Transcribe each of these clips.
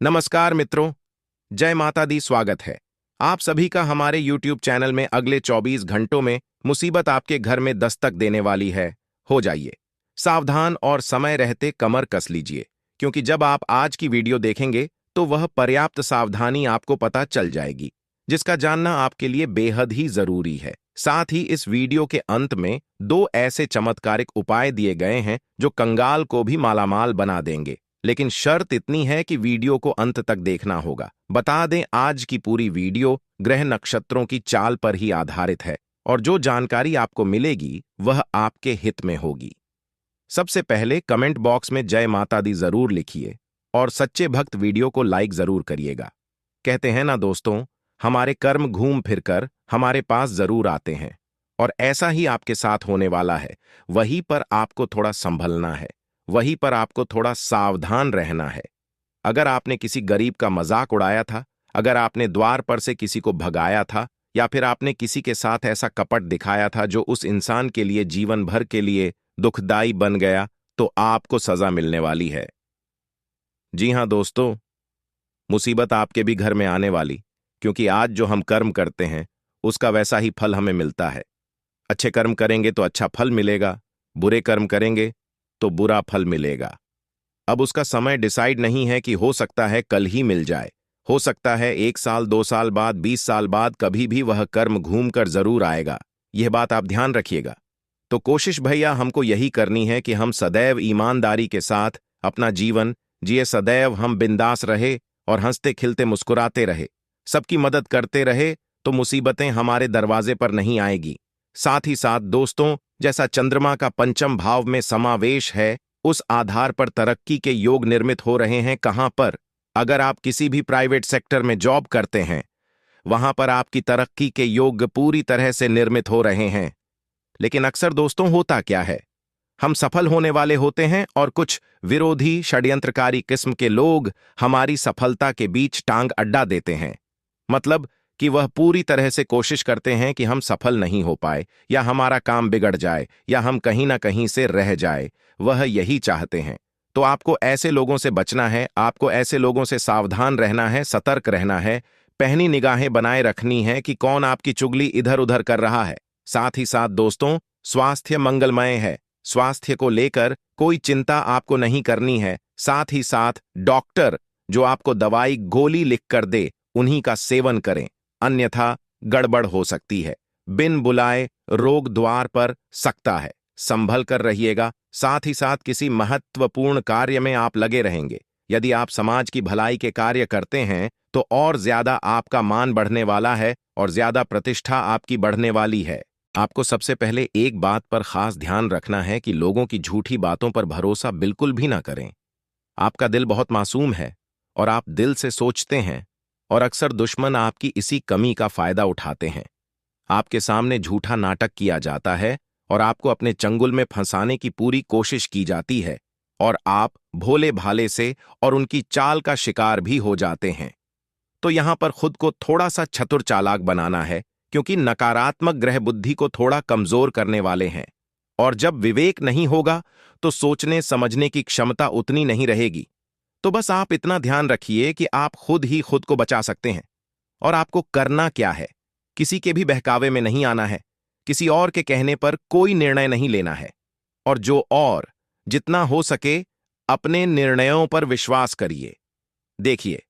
नमस्कार मित्रों, जय माता दी। स्वागत है आप सभी का हमारे YouTube चैनल में। अगले 24 घंटों में मुसीबत आपके घर में दस्तक देने वाली है। हो जाइए सावधान और समय रहते कमर कस लीजिए, क्योंकि जब आप आज की वीडियो देखेंगे तो वह पर्याप्त सावधानी आपको पता चल जाएगी, जिसका जानना आपके लिए बेहद ही जरूरी है। साथ ही इस वीडियो के अंत में 2 ऐसे चमत्कारिक उपाय दिए गए हैं जो कंगाल को भी मालामाल बना देंगे, लेकिन शर्त इतनी है कि वीडियो को अंत तक देखना होगा। बता दें, आज की पूरी वीडियो ग्रह नक्षत्रों की चाल पर ही आधारित है और जो जानकारी आपको मिलेगी वह आपके हित में होगी। सबसे पहले कमेंट बॉक्स में जय माता दी जरूर लिखिए और सच्चे भक्त वीडियो को लाइक जरूर करिएगा। कहते हैं ना दोस्तों, हमारे कर्म घूम फिरकर हमारे पास जरूर आते हैं, और ऐसा ही आपके साथ होने वाला है। वहीं पर आपको थोड़ा संभलना है, वहीं पर आपको थोड़ा सावधान रहना है। अगर आपने किसी गरीब का मजाक उड़ाया था, अगर आपने द्वार पर से किसी को भगाया था, या फिर आपने किसी के साथ ऐसा कपट दिखाया था जो उस इंसान के लिए जीवन भर के लिए दुखदाई बन गया, तो आपको सजा मिलने वाली है। जी हां दोस्तों, मुसीबत आपके भी घर में आने वाली, क्योंकि आज जो हम कर्म करते हैं उसका वैसा ही फल हमें मिलता है। अच्छे कर्म करेंगे तो अच्छा फल मिलेगा, बुरे कर्म करेंगे तो बुरा फल मिलेगा। अब उसका समय डिसाइड नहीं है कि हो सकता है कल ही मिल जाए, हो सकता है 1 साल 2 साल बाद 20 साल बाद, कभी भी वह कर्म घूम कर जरूर आएगा। यह बात आप ध्यान रखिएगा। तो कोशिश भैया हमको यही करनी है कि हम सदैव ईमानदारी के साथ अपना जीवन जिए, सदैव हम बिंदास रहे और हंसते खिलते मुस्कुराते रहे, सबकी मदद करते रहे, तो मुसीबतें हमारे दरवाजे पर नहीं आएगी। साथ ही साथ दोस्तों, जैसा चंद्रमा का पंचम भाव में समावेश है, उस आधार पर तरक्की के योग निर्मित हो रहे हैं। कहां पर? अगर आप किसी भी प्राइवेट सेक्टर में जॉब करते हैं, वहां पर आपकी तरक्की के योग पूरी तरह से निर्मित हो रहे हैं। लेकिन अक्सर दोस्तों होता क्या है, हम सफल होने वाले होते हैं और कुछ विरोधी षड्यंत्रकारी किस्म के लोग हमारी सफलता के बीच टांग अड्डा देते हैं। मतलब कि वह पूरी तरह से कोशिश करते हैं कि हम सफल नहीं हो पाए, या हमारा काम बिगड़ जाए, या हम कहीं ना कहीं से रह जाए। वह यही चाहते हैं। तो आपको ऐसे लोगों से बचना है, आपको ऐसे लोगों से सावधान रहना है, सतर्क रहना है, पहनी निगाहें बनाए रखनी है कि कौन आपकी चुगली इधर उधर कर रहा है। साथ ही साथ दोस्तों, स्वास्थ्य मंगलमय है, स्वास्थ्य को लेकर कोई चिंता आपको नहीं करनी है। साथ ही साथ डॉक्टर जो आपको दवाई गोली लिख कर दे, उन्हीं का सेवन करें, अन्यथा गड़बड़ हो सकती है। बिन बुलाए रोग द्वार पर सकता है, संभल कर रहिएगा। साथ ही साथ किसी महत्वपूर्ण कार्य में आप लगे रहेंगे। यदि आप समाज की भलाई के कार्य करते हैं तो और ज्यादा आपका मान बढ़ने वाला है और ज्यादा प्रतिष्ठा आपकी बढ़ने वाली है। आपको सबसे पहले एक बात पर खास ध्यान रखना है कि लोगों की झूठी बातों पर भरोसा बिल्कुल भी ना करें। आपका दिल बहुत मासूम है और आप दिल से सोचते हैं, और अक्सर दुश्मन आपकी इसी कमी का फायदा उठाते हैं। आपके सामने झूठा नाटक किया जाता है और आपको अपने चंगुल में फंसाने की पूरी कोशिश की जाती है, और आप भोले भाले से और उनकी चाल का शिकार भी हो जाते हैं। तो यहां पर खुद को थोड़ा सा चतुर चालाक बनाना है, क्योंकि नकारात्मक ग्रह बुद्धि को थोड़ा कमजोर करने वाले हैं, और जब विवेक नहीं होगा तो सोचने समझने की क्षमता उतनी नहीं रहेगी। तो बस आप इतना ध्यान रखिए कि आप खुद ही खुद को बचा सकते हैं। और आपको करना क्या है, किसी के भी बहकावे में नहीं आना है, किसी और के कहने पर कोई निर्णय नहीं लेना है, और जितना हो सके अपने निर्णयों पर विश्वास करिए। देखिए,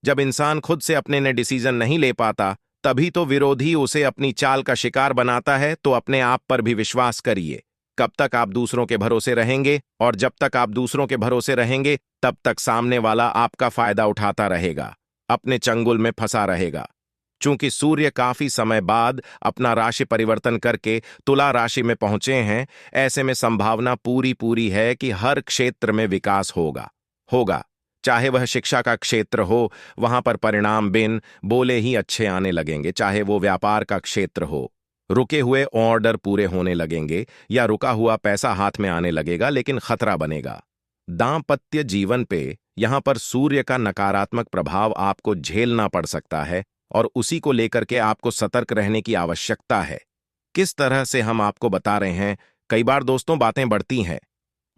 जब इंसान खुद से अपने ने डिसीजन नहीं ले पाता, तभी तो विरोधी उसे अपनी चाल का शिकार बनाता है। तो अपने आप पर भी विश्वास करिए। कब तक आप दूसरों के भरोसे रहेंगे, और जब तक आप दूसरों के भरोसे रहेंगे तब तक सामने वाला आपका फायदा उठाता रहेगा, अपने चंगुल में फंसा रहेगा। चूंकि सूर्य काफी समय बाद अपना राशि परिवर्तन करके तुला राशि में पहुंचे हैं, ऐसे में संभावना पूरी पूरी है कि हर क्षेत्र में विकास होगा। चाहे वह शिक्षा का क्षेत्र हो, वहां पर परिणाम बिन बोले ही अच्छे आने लगेंगे। चाहे वो व्यापार का क्षेत्र हो, रुके हुए ऑर्डर पूरे होने लगेंगे, या रुका हुआ पैसा हाथ में आने लगेगा, लेकिन खतरा बनेगा। दांपत्य जीवन पे यहां पर सूर्य का नकारात्मक प्रभाव आपको झेलना पड़ सकता है, और उसी को लेकर के आपको सतर्क रहने की आवश्यकता है। किस तरह से हम आपको बता रहे हैं, कई बार दोस्तों बातें बढ़ती हैं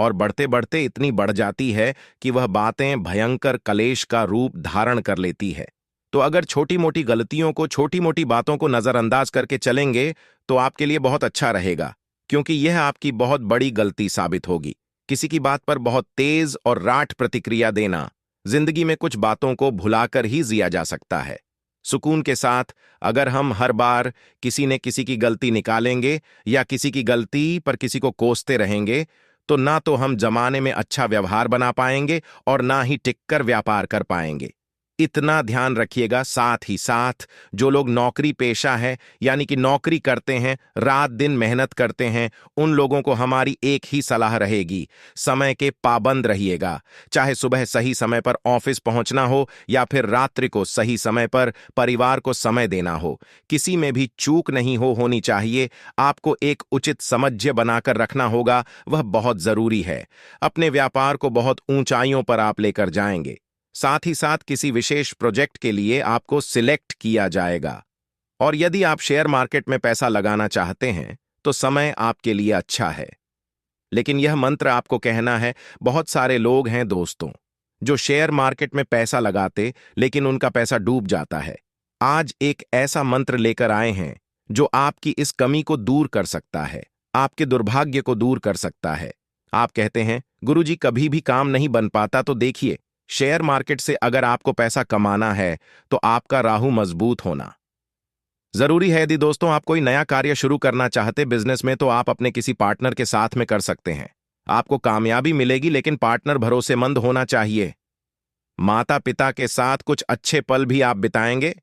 और बढ़ते बढ़ते इतनी बढ़ जाती है कि वह बातें भयंकर कलेश का रूप धारण कर लेती है। तो अगर छोटी मोटी गलतियों को, छोटी मोटी बातों को नजरअंदाज करके चलेंगे तो आपके लिए बहुत अच्छा रहेगा, क्योंकि यह आपकी बहुत बड़ी गलती साबित होगी। किसी की बात पर बहुत तेज और राठ प्रतिक्रिया देना जिंदगी में कुछ बातों को भुलाकर ही जिया जा सकता है। सुकून के साथ अगर हम हर बार किसी ने किसी की गलती निकालेंगे या किसी की गलती पर किसी को कोसते रहेंगे, तो ना तो हम जमाने में अच्छा व्यवहार बना पाएंगे और ना ही टिककर व्यापार कर पाएंगे। इतना ध्यान रखिएगा। साथ ही साथ जो लोग नौकरी पेशा है, यानी कि नौकरी करते हैं, रात दिन मेहनत करते हैं, उन लोगों को हमारी एक ही सलाह रहेगी, समय के पाबंद रहिएगा। चाहे सुबह सही समय पर ऑफिस पहुंचना हो या फिर रात्रि को सही समय पर परिवार को समय देना हो, किसी में भी चूक नहीं होनी चाहिए। आपको एक उचित समझ बनाकर रखना होगा, वह बहुत जरूरी है। अपने व्यापार को बहुत ऊंचाइयों पर आप लेकर जाएंगे। साथ ही साथ किसी विशेष प्रोजेक्ट के लिए आपको सिलेक्ट किया जाएगा। और यदि आप शेयर मार्केट में पैसा लगाना चाहते हैं तो समय आपके लिए अच्छा है। लेकिन यह मंत्र आपको कहना है, बहुत सारे लोग हैं दोस्तों जो शेयर मार्केट में पैसा लगाते लेकिन उनका पैसा डूब जाता है। आज एक ऐसा मंत्र लेकर आए हैं जो आपकी इस कमी को दूर कर सकता है, आपके दुर्भाग्य को दूर कर सकता है। आप कहते हैं, गुरुजी कभी भी काम नहीं बन पाता। तो देखिए, शेयर मार्केट से अगर आपको पैसा कमाना है तो आपका राहु मजबूत होना जरूरी है। यदि दोस्तों आप कोई नया कार्य शुरू करना चाहते बिजनेस में, तो आप अपने किसी पार्टनर के साथ में कर सकते हैं। आपको कामयाबी मिलेगी, लेकिन पार्टनर भरोसेमंद होना चाहिए। माता पिता के साथ कुछ अच्छे पल भी आप बिताएंगे।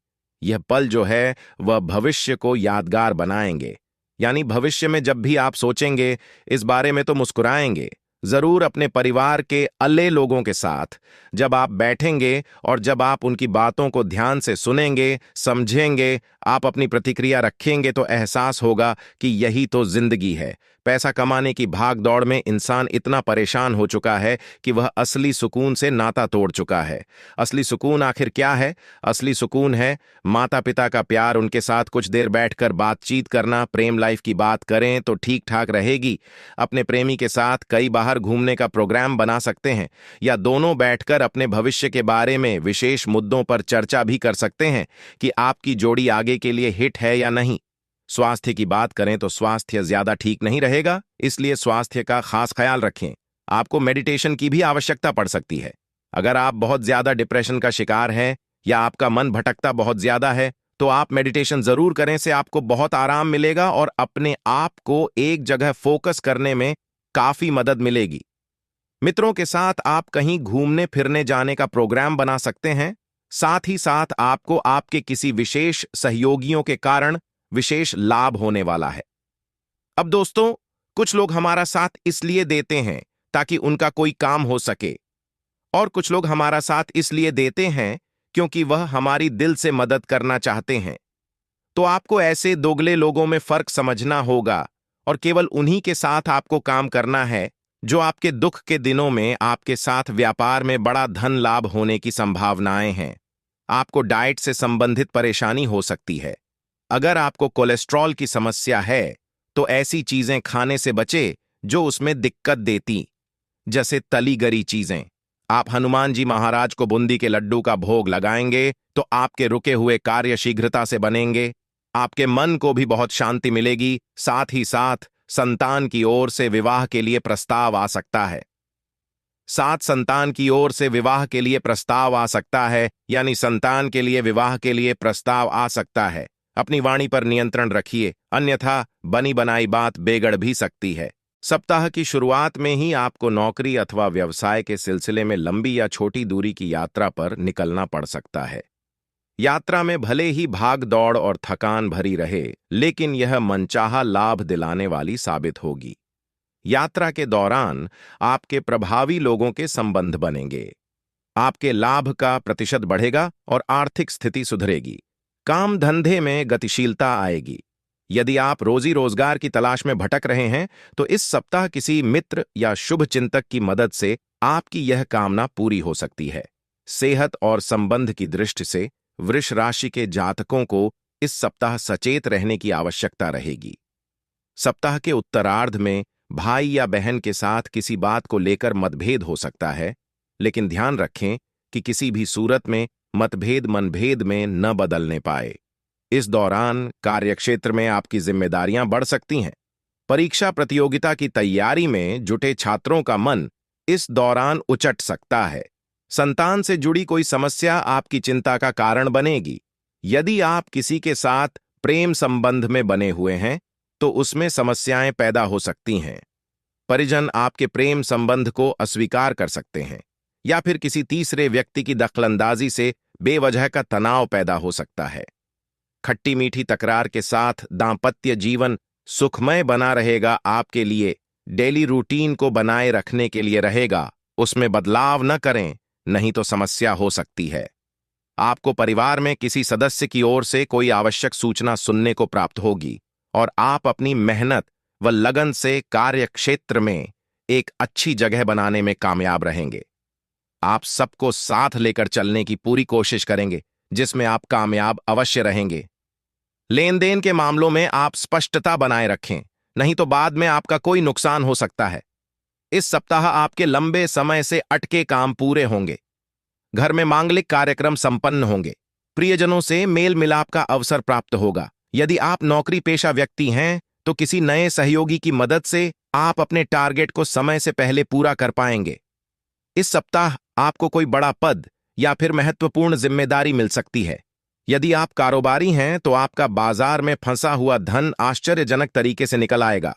यह पल जो है वह भविष्य को यादगार बनाएंगे। यानी भविष्य में जब भी आप सोचेंगे इस बारे में तो मुस्कुराएंगे। जरूर अपने परिवार के अल्ले लोगों के साथ जब आप बैठेंगे और जब आप उनकी बातों को ध्यान से सुनेंगे, समझेंगे, आप अपनी प्रतिक्रिया रखेंगे, तो एहसास होगा कि यही तो जिंदगी है। पैसा कमाने की भाग दौड़ में इंसान इतना परेशान हो चुका है कि वह असली सुकून से नाता तोड़ चुका है। असली सुकून आखिर क्या है? असली सुकून है माता पिता का प्यार, उनके साथ कुछ देर बैठकर बातचीत करना। प्रेम लाइफ की बात करें तो ठीक ठाक रहेगी। अपने प्रेमी के साथ कई बाहर घूमने का प्रोग्राम बना सकते हैं, या दोनों बैठकर अपने भविष्य के बारे में विशेष मुद्दों पर चर्चा भी कर सकते हैं कि आपकी जोड़ी आगे के लिए हिट है या नहीं। स्वास्थ्य की बात करें तो स्वास्थ्य ज्यादा ठीक नहीं रहेगा, इसलिए स्वास्थ्य का खास ख्याल रखें। आपको मेडिटेशन की भी आवश्यकता पड़ सकती है। अगर आप बहुत ज्यादा डिप्रेशन का शिकार हैं या आपका मन भटकता बहुत ज्यादा है, तो आप मेडिटेशन जरूर करें। से आपको बहुत आराम मिलेगा और अपने आप को एक जगह फोकस करने में काफी मदद मिलेगी। मित्रों के साथ आप कहीं घूमने फिरने जाने का प्रोग्राम बना सकते हैं। साथ ही साथ आपको आपके किसी विशेष सहयोगियों के कारण विशेष लाभ होने वाला है। अब दोस्तों, कुछ लोग हमारा साथ इसलिए देते हैं ताकि उनका कोई काम हो सके, और कुछ लोग हमारा साथ इसलिए देते हैं क्योंकि वह हमारी दिल से मदद करना चाहते हैं। तो आपको ऐसे दोगले लोगों में फर्क समझना होगा और केवल उन्हीं के साथ आपको काम करना है जो आपके दुख के दिनों में आपके साथ व्यापार में बड़ा धन लाभ होने की संभावनाएं हैं। आपको डाइट से संबंधित परेशानी हो सकती है। अगर आपको कोलेस्ट्रॉल की समस्या है तो ऐसी चीजें खाने से बचे जो उसमें दिक्कत देती, जैसे तली गरी चीजें। आप हनुमान जी महाराज को बूंदी के लड्डू का भोग लगाएंगे तो आपके रुके हुए कार्य शीघ्रता से बनेंगे। आपके मन को भी बहुत शांति मिलेगी। साथ ही साथ संतान की ओर से विवाह के लिए प्रस्ताव आ सकता है। संतान की ओर से विवाह के लिए प्रस्ताव आ सकता है, यानी संतान के लिए विवाह के लिए प्रस्ताव आ सकता है। अपनी वाणी पर नियंत्रण रखिए, अन्यथा बनी बनाई बात बिगड़ भी सकती है। सप्ताह की शुरुआत में ही आपको नौकरी अथवा व्यवसाय के सिलसिले में लंबी या छोटी दूरी की यात्रा पर निकलना पड़ सकता है। यात्रा में भले ही भाग दौड़ और थकान भरी रहे, लेकिन यह मनचाहा लाभ दिलाने वाली साबित होगी। यात्रा के दौरान आपके प्रभावी लोगों के संबंध बनेंगे। आपके लाभ का प्रतिशत बढ़ेगा और आर्थिक स्थिति सुधरेगी। काम धंधे में गतिशीलता आएगी। यदि आप रोजी रोजगार की तलाश में भटक रहे हैं तो इस सप्ताह किसी मित्र या शुभ चिंतक की मदद से आपकी यह कामना पूरी हो सकती है। सेहत और संबंध की दृष्टि से वृष राशि के जातकों को इस सप्ताह सचेत रहने की आवश्यकता रहेगी। सप्ताह के उत्तरार्ध में भाई या बहन के साथ किसी बात को लेकर मतभेद हो सकता है, लेकिन ध्यान रखें कि किसी भी सूरत में मतभेद मनभेद में न बदलने पाए। इस दौरान कार्यक्षेत्र में आपकी जिम्मेदारियां बढ़ सकती हैं। परीक्षा प्रतियोगिता की तैयारी में जुटे छात्रों का मन इस दौरान उचट सकता है। संतान से जुड़ी कोई समस्या आपकी चिंता का कारण बनेगी। यदि आप किसी के साथ प्रेम संबंध में बने हुए हैं तो उसमें समस्याएं पैदा हो सकती हैं। परिजन आपके प्रेम संबंध को अस्वीकार कर सकते हैं या फिर किसी तीसरे व्यक्ति की दखलंदाजी से बेवजह का तनाव पैदा हो सकता है। खट्टी मीठी तकरार के साथ दांपत्य जीवन सुखमय बना रहेगा। आपके लिए डेली रूटीन को बनाए रखने के लिए रहेगा, उसमें बदलाव न करें, नहीं तो समस्या हो सकती है। आपको परिवार में किसी सदस्य की ओर से कोई आवश्यक सूचना सुनने को प्राप्त होगी और आप अपनी मेहनत व लगन से कार्य क्षेत्र में एक अच्छी जगह बनाने में कामयाब रहेंगे। आप सबको साथ लेकर चलने की पूरी कोशिश करेंगे, जिसमें आप कामयाब अवश्य रहेंगे। लेन देन के मामलों में आप स्पष्टता बनाए रखें, नहीं तो बाद में आपका कोई नुकसान हो सकता है। इस सप्ताह आपके लंबे समय से अटके काम पूरे होंगे। घर में मांगलिक कार्यक्रम संपन्न होंगे। प्रियजनों से मेल मिलाप का अवसर प्राप्त होगा। यदि आप नौकरी पेशा व्यक्ति हैं तो किसी नए सहयोगी की मदद से आप अपने टारगेट को समय से पहले पूरा कर पाएंगे। इस सप्ताह आपको कोई बड़ा पद या फिर महत्वपूर्ण जिम्मेदारी मिल सकती है। यदि आप कारोबारी हैं तो आपका बाजार में फंसा हुआ धन आश्चर्यजनक तरीके से निकल आएगा।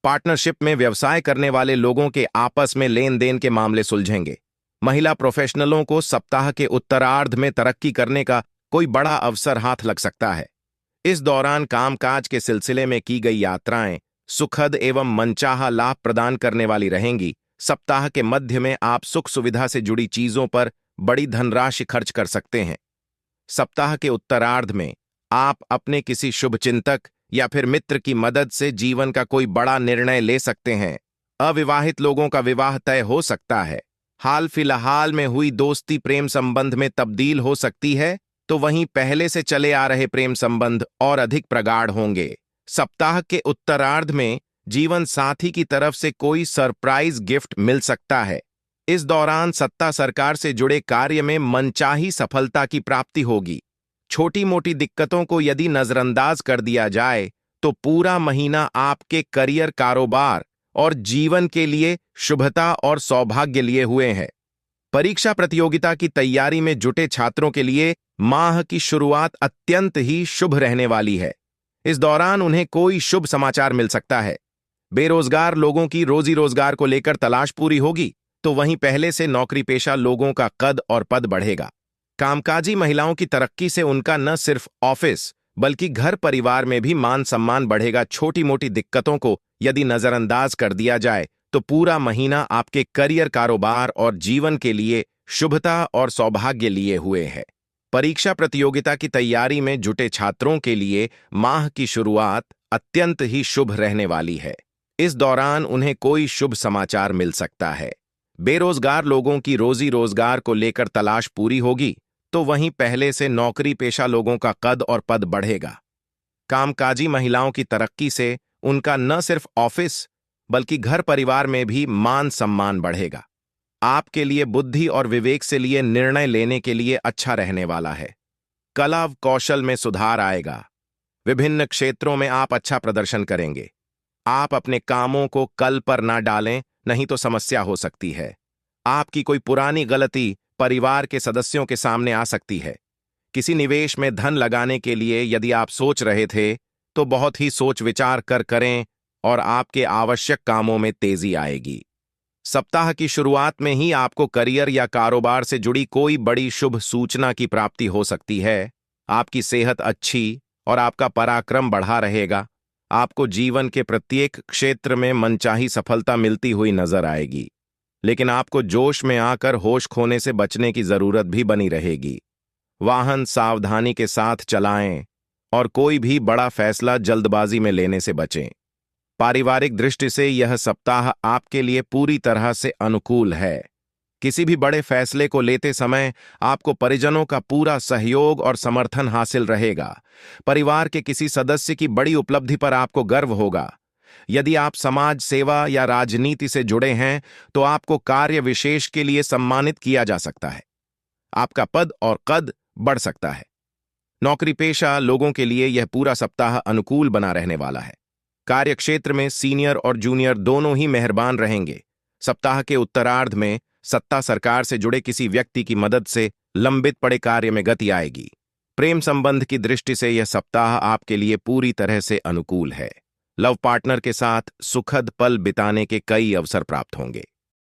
पार्टनरशिप में व्यवसाय करने वाले लोगों के आपस में लेन देन के मामले सुलझेंगे। महिला प्रोफेशनलों को सप्ताह के उत्तरार्ध में तरक्की करने का कोई बड़ा अवसर हाथ लग सकता है। इस दौरान कामकाज के सिलसिले में की गई यात्राएं सुखद एवं मनचाहा लाभ प्रदान करने वाली रहेंगी। सप्ताह के मध्य में आप सुख सुविधा से जुड़ी चीजों पर बड़ी धनराशि खर्च कर सकते हैं। सप्ताह के उत्तरार्ध में आप अपने किसी शुभचिंतक या फिर मित्र की मदद से जीवन का कोई बड़ा निर्णय ले सकते हैं। अविवाहित लोगों का विवाह तय हो सकता है। हाल फिलहाल में हुई दोस्ती प्रेम संबंध में तब्दील हो सकती है, तो वहीं पहले से चले आ रहे प्रेम संबंध और अधिक प्रगाढ़ होंगे। सप्ताह के उत्तरार्ध में जीवन साथी की तरफ से कोई सरप्राइज गिफ्ट मिल सकता है। इस दौरान सत्ता सरकार से जुड़े कार्य में मनचाही सफलता की प्राप्ति होगी। छोटी मोटी दिक्कतों को यदि नजरअंदाज कर दिया जाए तो पूरा महीना आपके करियर, कारोबार और जीवन के लिए शुभता और सौभाग्य लिए हुए हैं। परीक्षा प्रतियोगिता की तैयारी में जुटे छात्रों के लिए माह की शुरुआत अत्यंत ही शुभ रहने वाली है। इस दौरान उन्हें कोई शुभ समाचार मिल सकता है। बेरोजगार लोगों की रोजी रोजगार को लेकर तलाश पूरी होगी, तो वहीं पहले से नौकरी पेशा लोगों का कद और पद बढ़ेगा। कामकाजी महिलाओं की तरक्की से उनका न सिर्फ ऑफिस बल्कि घर परिवार में भी मान सम्मान बढ़ेगा। छोटी मोटी दिक्कतों को यदि नजरअंदाज कर दिया जाए तो पूरा महीना आपके करियर, कारोबार और जीवन के लिए शुभता और सौभाग्य लिए हुए है। परीक्षा प्रतियोगिता की तैयारी में जुटे छात्रों के लिए माह की शुरुआत अत्यंत ही शुभ रहने वाली है। इस दौरान उन्हें कोई शुभ समाचार मिल सकता है। बेरोजगार लोगों की रोजी रोजगार को लेकर तलाश पूरी होगी, तो वहीं पहले से नौकरी पेशा लोगों का कद और पद बढ़ेगा। कामकाजी महिलाओं की तरक्की से उनका न सिर्फ ऑफिस बल्कि घर परिवार में भी मान सम्मान बढ़ेगा। आपके लिए बुद्धि और विवेक से लिए निर्णय लेने के लिए अच्छा रहने वाला है। कला व कौशल में सुधार आएगा। विभिन्न क्षेत्रों में आप अच्छा प्रदर्शन करेंगे। आप अपने कामों को कल पर ना डालें, नहीं तो समस्या हो सकती है। आपकी कोई पुरानी गलती परिवार के सदस्यों के सामने आ सकती है। किसी निवेश में धन लगाने के लिए यदि आप सोच रहे थे तो बहुत ही सोच विचार कर करें और आपके आवश्यक कामों में तेजी आएगी। सप्ताह की शुरुआत में ही आपको करियर या कारोबार से जुड़ी कोई बड़ी शुभ सूचना की प्राप्ति हो सकती है। आपकी सेहत अच्छी और आपका पराक्रम बढ़ा रहेगा। आपको जीवन के प्रत्येक क्षेत्र में मनचाही सफलता मिलती हुई नजर आएगी, लेकिन आपको जोश में आकर होश खोने से बचने की जरूरत भी बनी रहेगी। वाहन सावधानी के साथ चलाएं और कोई भी बड़ा फैसला जल्दबाजी में लेने से बचें। पारिवारिक दृष्टि से यह सप्ताह आपके लिए पूरी तरह से अनुकूल है। किसी भी बड़े फैसले को लेते समय आपको परिजनों का पूरा सहयोग और समर्थन हासिल रहेगा। परिवार के किसी सदस्य की बड़ी उपलब्धि पर आपको गर्व होगा। यदि आप समाज सेवा या राजनीति से जुड़े हैं तो आपको कार्य विशेष के लिए सम्मानित किया जा सकता है। आपका पद और कद बढ़ सकता है। नौकरी पेशा लोगों के लिए यह पूरा सप्ताह अनुकूल बना रहने वाला है। कार्यक्षेत्र में सीनियर और जूनियर दोनों ही मेहरबान रहेंगे। सप्ताह के उत्तरार्ध में सत्ता सरकार से जुड़े किसी व्यक्ति की मदद से लंबित पड़े कार्य में गति आएगी। प्रेम संबंध की दृष्टि से यह सप्ताह आपके लिए पूरी तरह से अनुकूल है। लव पार्टनर के साथ सुखद पल बिताने के कई अवसर प्राप्त होंगे।